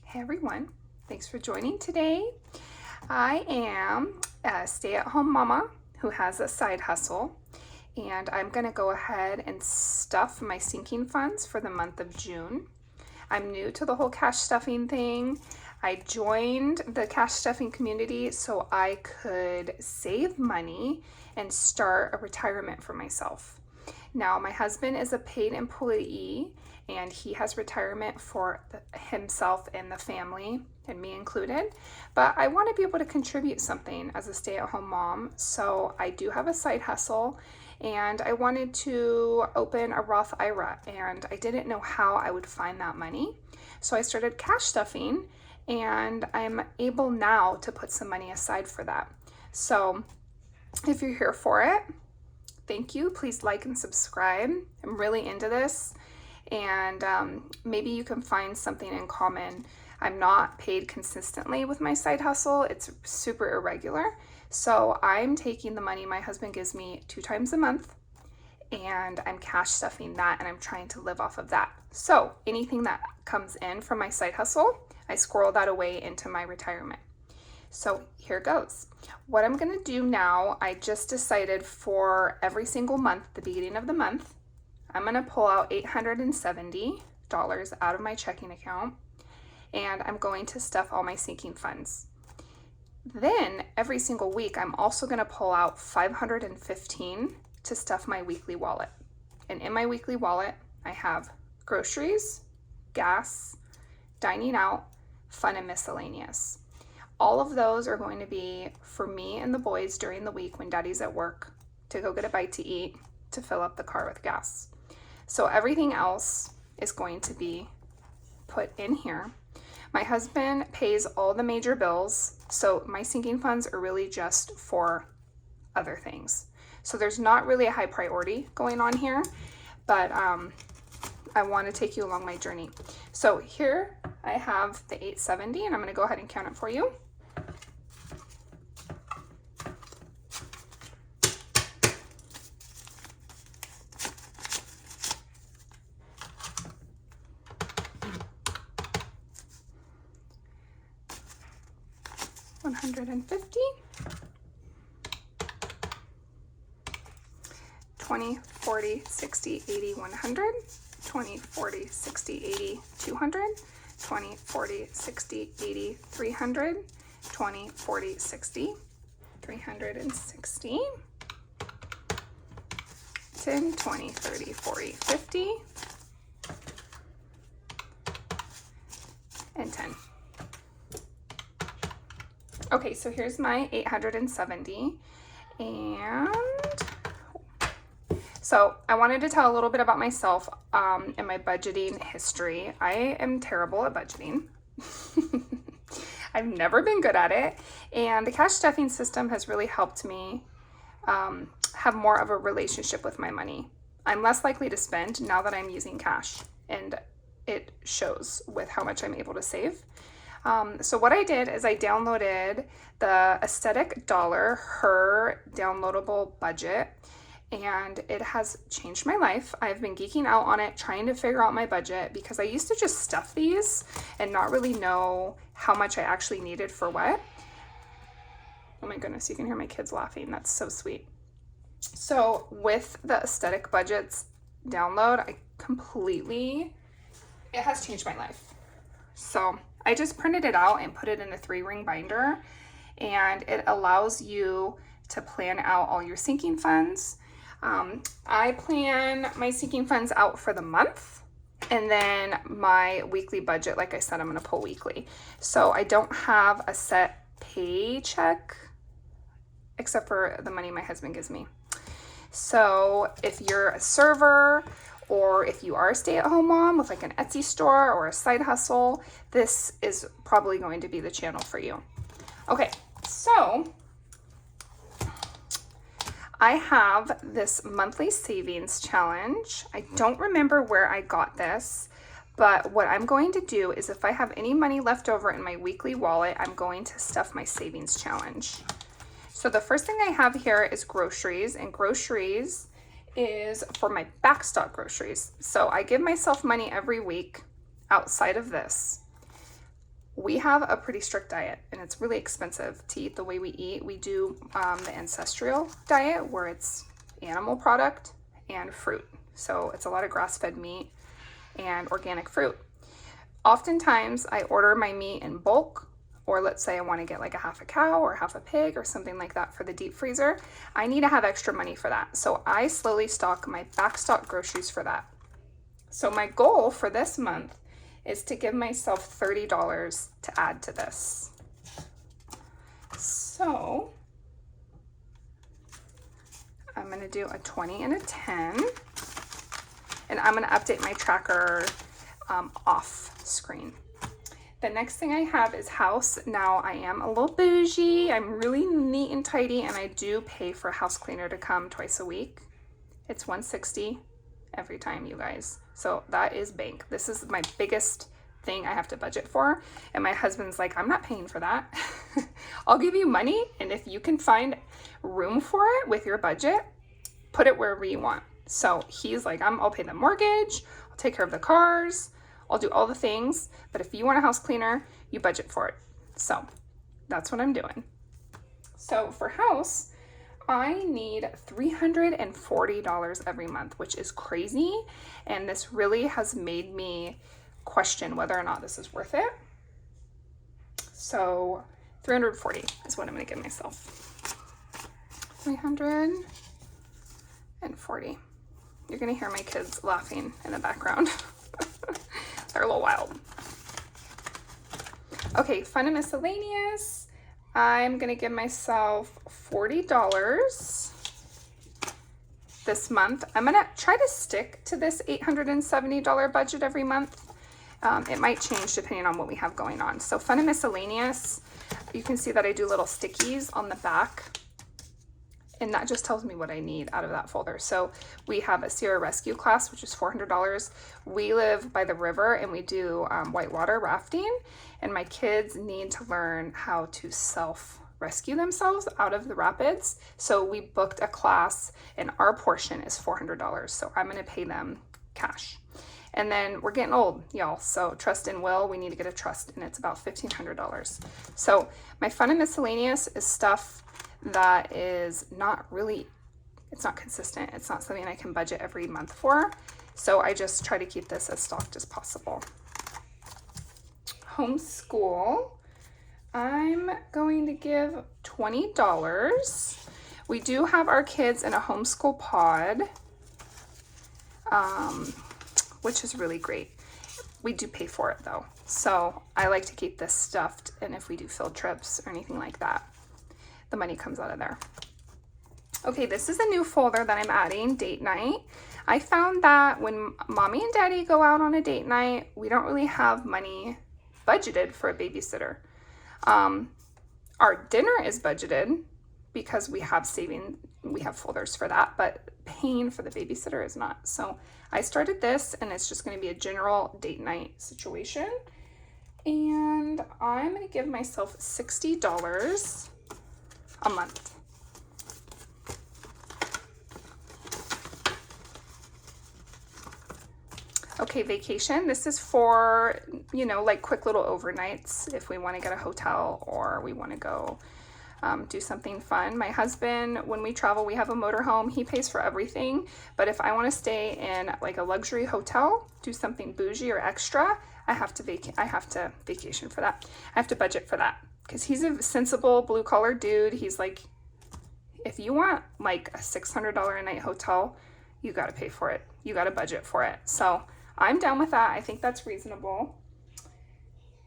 Hey everyone, thanks for joining today. I am a stay-at-home mama who has a side hustle, and I'm going to go ahead and stuff my sinking funds for the month of June. I'm new to the whole cash stuffing thing. I joined the cash stuffing community so I could save money and start a retirement for myself. Now, my husband is a paid employee and he has retirement for himself and the family, and me included. But I want to be able to contribute something as a stay-at-home mom, so I do have a side hustle, and I wanted to open a Roth IRA, and I didn't know how I would find that money. So I started cash stuffing, and I'm able now to put some money aside for that. So if you're here for it, thank you. Please like and subscribe. I'm really into this, and maybe you can find something in common. I'm not paid consistently with my side hustle. It's super irregular. So I'm taking the money my husband gives me 2 times a month, and I'm cash stuffing that, and I'm trying to live off of that. So anything that comes in from my side hustle, I squirrel that away into my retirement. So here goes. What I'm going to do now, I just decided for every single month, the beginning of the month, I'm going to pull out $870 out of my checking account, and I'm going to stuff all my sinking funds. Then every single week, I'm also going to pull out $515 to stuff my weekly wallet. And in my weekly wallet, I have groceries, gas, dining out, fun, and miscellaneous. All of those are going to be for me and the boys during the week when daddy's at work, to go get a bite to eat, to fill up the car with gas. So everything else is going to be put in here. My husband pays all the major bills, so my sinking funds are really just for other things. So there's not really a high priority going on here, but I want to take you along my journey. So here I have the 870, and I'm going to go ahead and count it for you. $150, 20, 40, 60, 80, 100, 20, 40, 60, 80, 200, 20, 40, 60, 80, 300, 20, 40, 60, 360, 10, 20, 30, 40, 50, and 10. Okay, so here's my 870, and so I wanted to tell a little bit about myself and my budgeting history. I am terrible at budgeting. I've never been good at it, and the cash stuffing system has really helped me have more of a relationship with my money. I'm less likely to spend now that I'm using cash, and it shows with how much I'm able to save. So what I did is I downloaded the Aesthetic Dollar, her downloadable budget, and it has changed my life. I've been geeking out on it, trying to figure out my budget, because I used to just stuff these and not really know how much I actually needed for what. Oh my goodness, you can hear my kids laughing. That's so sweet. So with the Aesthetic Budgets download, it has changed my life. So I just printed it out and put it in a 3-ring binder, and it allows you to plan out all your sinking funds. I plan my sinking funds out for the month, and then my weekly budget, like I said, I'm going to pull weekly. So I don't have a set paycheck except for the money my husband gives me. So if you're a server, or if you are a stay-at-home mom with like an Etsy store or a side hustle, this is probably going to be the channel for you. Okay, so I have this monthly savings challenge. I don't remember where I got this, but what I'm going to do is if I have any money left over in my weekly wallet, I'm going to stuff my savings challenge. So the first thing I have here is groceries, and groceries is for my backstock groceries. So I give myself money every week outside of this. We have a pretty strict diet, and it's really expensive to eat the way we eat. We do the ancestral diet, where it's animal product and fruit. So it's a lot of grass-fed meat and organic fruit. Oftentimes I order my meat in bulk, or let's say I want to get like a half a cow or half a pig or something like that for the deep freezer. I need to have extra money for that. So I slowly stock my backstock groceries for that. So my goal for this month is to give myself $30 to add to this. So I'm going to do a 20 and a 10, and I'm going to update my tracker off screen. The next thing I have is house. Now I am a little bougie. I'm really neat and tidy, and I do pay for a house cleaner to come twice a week. It's $160 every time, you guys. So that is bank. This is my biggest thing I have to budget for. And my husband's like, I'm not paying for that. I'll give you money, and if you can find room for it with your budget, put it wherever you want. So he's like, I'll pay the mortgage, I'll take care of the cars, I'll do all the things, but if you want a house cleaner, you budget for it. So that's what I'm doing. So for house, I need $340 every month, which is crazy. And this really has made me question whether or not this is worth it. So 340 is what I'm gonna give myself. 340. You're gonna hear my kids laughing in the background. They're a little wild. Okay, fun and miscellaneous. I'm gonna give myself $40 this month. I'm gonna try to stick to this $870 budget every month. It might change depending on what we have going on. So fun and miscellaneous, you can see that I do little stickies on the back, and that just tells me what I need out of that folder. So we have a Sierra Rescue class, which is $400. We live by the river and we do whitewater rafting, and my kids need to learn how to self-rescue themselves out of the rapids. So we booked a class, and our portion is $400. So I'm gonna pay them cash. And then we're getting old, y'all. So trust and will, we need to get a trust, and it's about $1,500. So my fun and miscellaneous is stuff that is not really, it's not consistent. It's not something I can budget every month for. So I just try to keep this as stocked as possible. Homeschool, I'm going to give $20. We do have our kids in a homeschool pod, which is really great. We do pay for it though. So I like to keep this stuffed, and if we do field trips or anything like that, the money comes out of there. Okay, this is a new folder that I'm adding, date night. I found that when mommy and daddy go out on a date night, we don't really have money budgeted for a babysitter. Our dinner is budgeted because we have folders for that, but paying for the babysitter is not. So I started this, and it's just gonna be a general date night situation. And I'm gonna give myself $60 a month. Okay, vacation. This is for, like quick little overnights if we want to get a hotel or we want to go do something fun. My husband, when we travel, we have a motorhome. He pays for everything. But if I want to stay in like a luxury hotel, do something bougie or extra, I have to vacation for that. I have to budget for that, because he's a sensible blue collar dude. He's like, if you want like a $600 a night hotel, you got to pay for it. You got to budget for it. So I'm down with that. I think that's reasonable.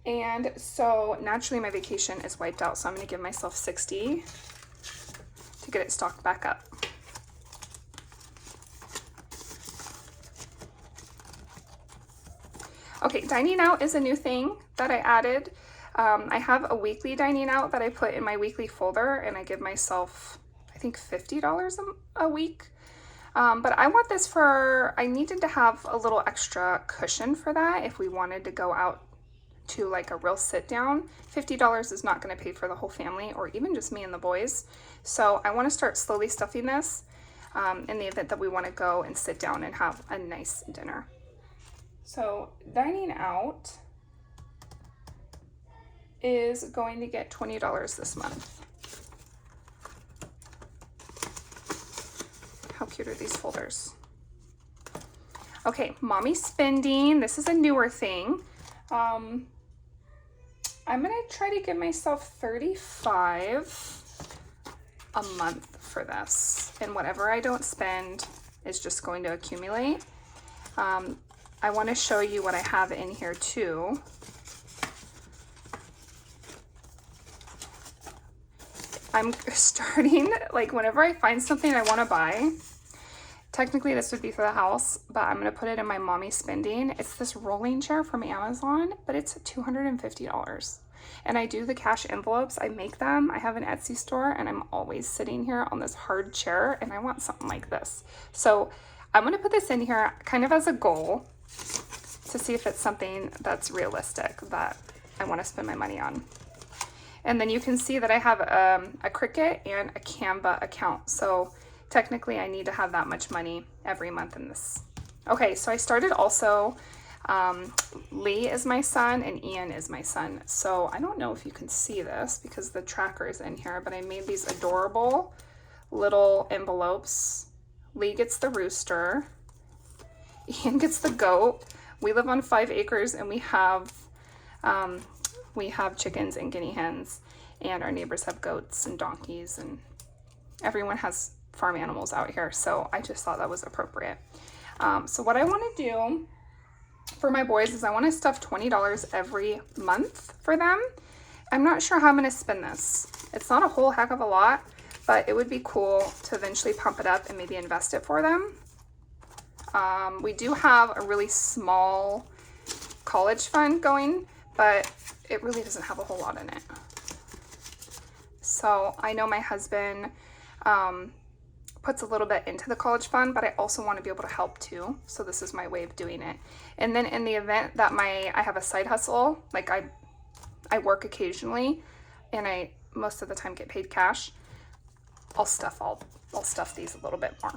And so naturally my vacation is wiped out. So I'm going to give myself $60 to get it stocked back up. Okay, dining out is a new thing that I added. I have a weekly dining out that I put in my weekly folder, and I give myself, I think, $50 a week. But I want this I needed to have a little extra cushion for that if we wanted to go out to like a real sit down. $50 is not going to pay for the whole family, or even just me and the boys. So I want to start slowly stuffing this in the event that we want to go and sit down and have a nice dinner. So dining out is going to get $20 this month. How cute are these folders? Okay, mommy spending. This is a newer thing. I'm gonna try to give myself $35 a month for this, and whatever I don't spend is just going to accumulate. I want to show you what I have in here too. I'm starting, like, whenever I find something I want to buy, technically this would be for the house, but I'm going to put it in my mommy spending. It's this rolling chair from Amazon, but it's $250. And I do the cash envelopes. I make them. I have an Etsy store, and I'm always sitting here on this hard chair, and I want something like this. So I'm going to put this in here kind of as a goal to see if it's something that's realistic that I want to spend my money on. And then you can see that I have a Cricut and a Canva account. So technically I need to have that much money every month in this. Okay, so I started also, Lee is my son and Ian is my son. So I don't know if you can see this because the tracker is in here, but I made these adorable little envelopes. Lee gets the rooster. Ian gets the goat. We live on 5 acres and we have chickens and guinea hens, and our neighbors have goats and donkeys, and everyone has farm animals out here. So I just thought that was appropriate. So what I want to do for my boys is I want to stuff $20 every month for them. I'm not sure how I'm going to spend this. It's not a whole heck of a lot, but it would be cool to eventually pump it up and maybe invest it for them. We do have a really small college fund going, but it really doesn't have a whole lot in it. So I know my husband puts a little bit into the college fund, but I also want to be able to help too. So this is my way of doing it. And then in the event that I have a side hustle, like I work occasionally and I most of the time get paid cash, I'll stuff these a little bit more.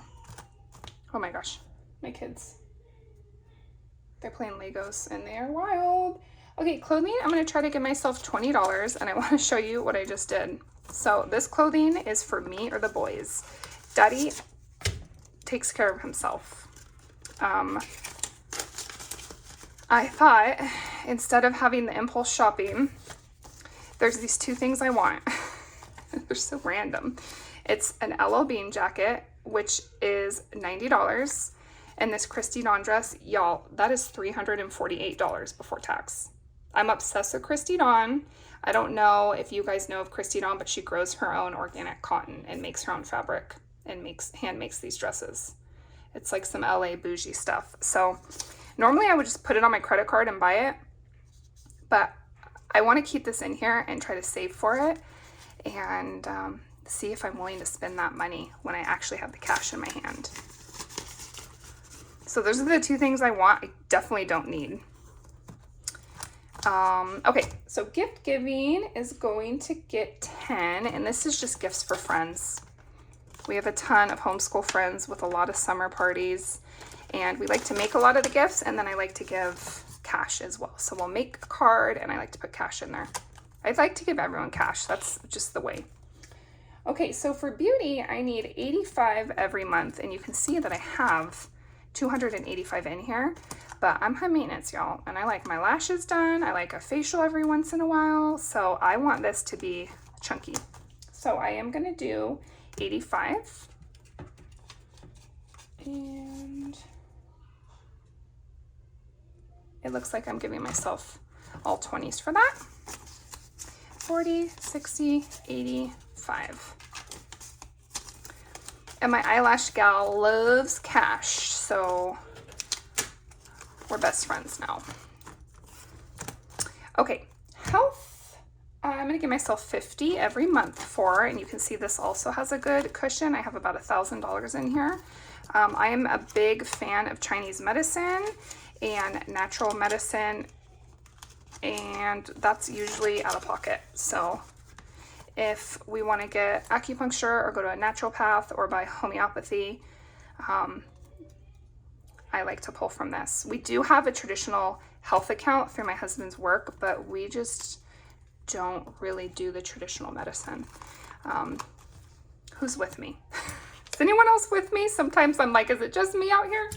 Oh my gosh, my kids. They're playing Legos and they are wild. Okay, clothing, I'm going to try to give myself $20, and I want to show you what I just did. So this clothing is for me or the boys. Daddy takes care of himself. I thought instead of having the impulse shopping, there's these 2 things I want. They're so random. It's an LL Bean jacket, which is $90. And this Christy Dawn dress, y'all, that is $348 before tax. I'm obsessed with Christy Dawn. I don't know if you guys know of Christy Dawn, but she grows her own organic cotton and makes her own fabric and hand makes these dresses. It's like some LA bougie stuff. So normally I would just put it on my credit card and buy it, but I want to keep this in here and try to save for it and see if I'm willing to spend that money when I actually have the cash in my hand. So those are the 2 things I want. I definitely don't need. Okay, so gift giving is going to get 10, and this is just gifts for friends. We have a ton of homeschool friends with a lot of summer parties, and we like to make a lot of the gifts, and then I like to give cash as well. So we'll make a card, and I like to put cash in there. I'd like to give everyone cash. That's just the way. Okay, so for beauty, I need $85 every month, and you can see that I have $285 in here, but I'm high maintenance, y'all, and I like my lashes done. I like a facial every once in a while, so I want this to be chunky. So I am gonna do $85, and it looks like I'm giving myself all 20s for that. 40, 60, 85. And my eyelash gal loves cash, so we're best friends now. Okay, health. I'm gonna give myself $50 every month for, and you can see this also has a good cushion. I have about $1,000 in here. I am a big fan of Chinese medicine and natural medicine, and that's usually out of pocket. So if we want to get acupuncture or go to a naturopath or buy homeopathy, I like to pull from this. We do have a traditional health account through my husband's work, but we just don't really do the traditional medicine. Who's with me? Is anyone else with me? Sometimes I'm like, is it just me out here?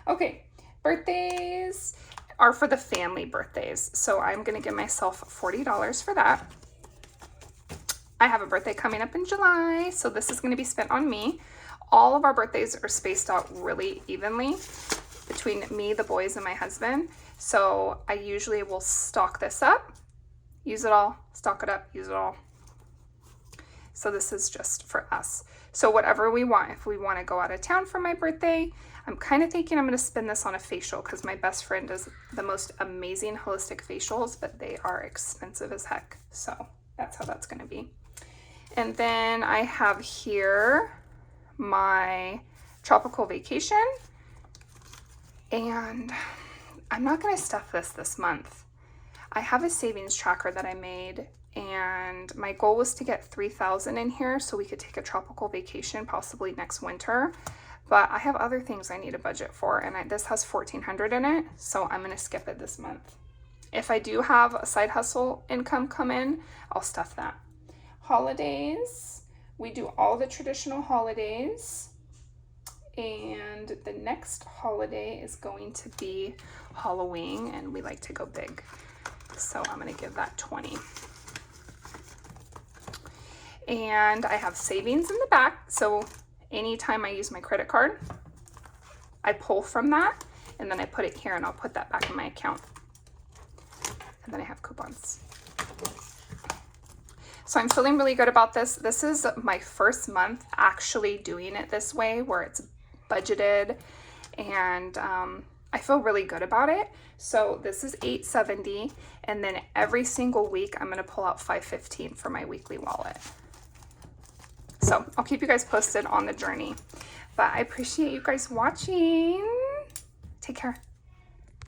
Okay, birthdays are for the family birthdays. So I'm gonna give myself $40 for that. I have a birthday coming up in July, so this is gonna be spent on me. All of our birthdays are spaced out really evenly between me, the boys, and my husband. So I usually will stock this up, use it all, stock it up, use it all. So this is just for us. So whatever we want, if we want to go out of town for my birthday, I'm kind of thinking I'm going to spend this on a facial because my best friend does the most amazing holistic facials, but they are expensive as heck. So that's how that's going to be. And then I have here my tropical vacation. And I'm not going to stuff this month. I have a savings tracker that I made, and my goal was to get 3,000 in here so we could take a tropical vacation possibly next winter. But I have other things I need a budget for, and this has 1,400 in it, so I'm going to skip it this month. If I do have a side hustle income come in, I'll stuff that. Holidays, we do all the traditional holidays. And the next holiday is going to be Halloween, and we like to go big. So I'm going to give that 20. And I have savings in the back. So anytime I use my credit card, I pull from that, and then I put it here, and I'll put that back in my account. And then I have coupons. So I'm feeling really good about this. This is my first month actually doing it this way, where it's budgeted, and I feel really good about it. So this is $870, and then every single week I'm going to pull out $515 for my weekly wallet. So I'll keep you guys posted on the journey, but I appreciate you guys watching. Take care.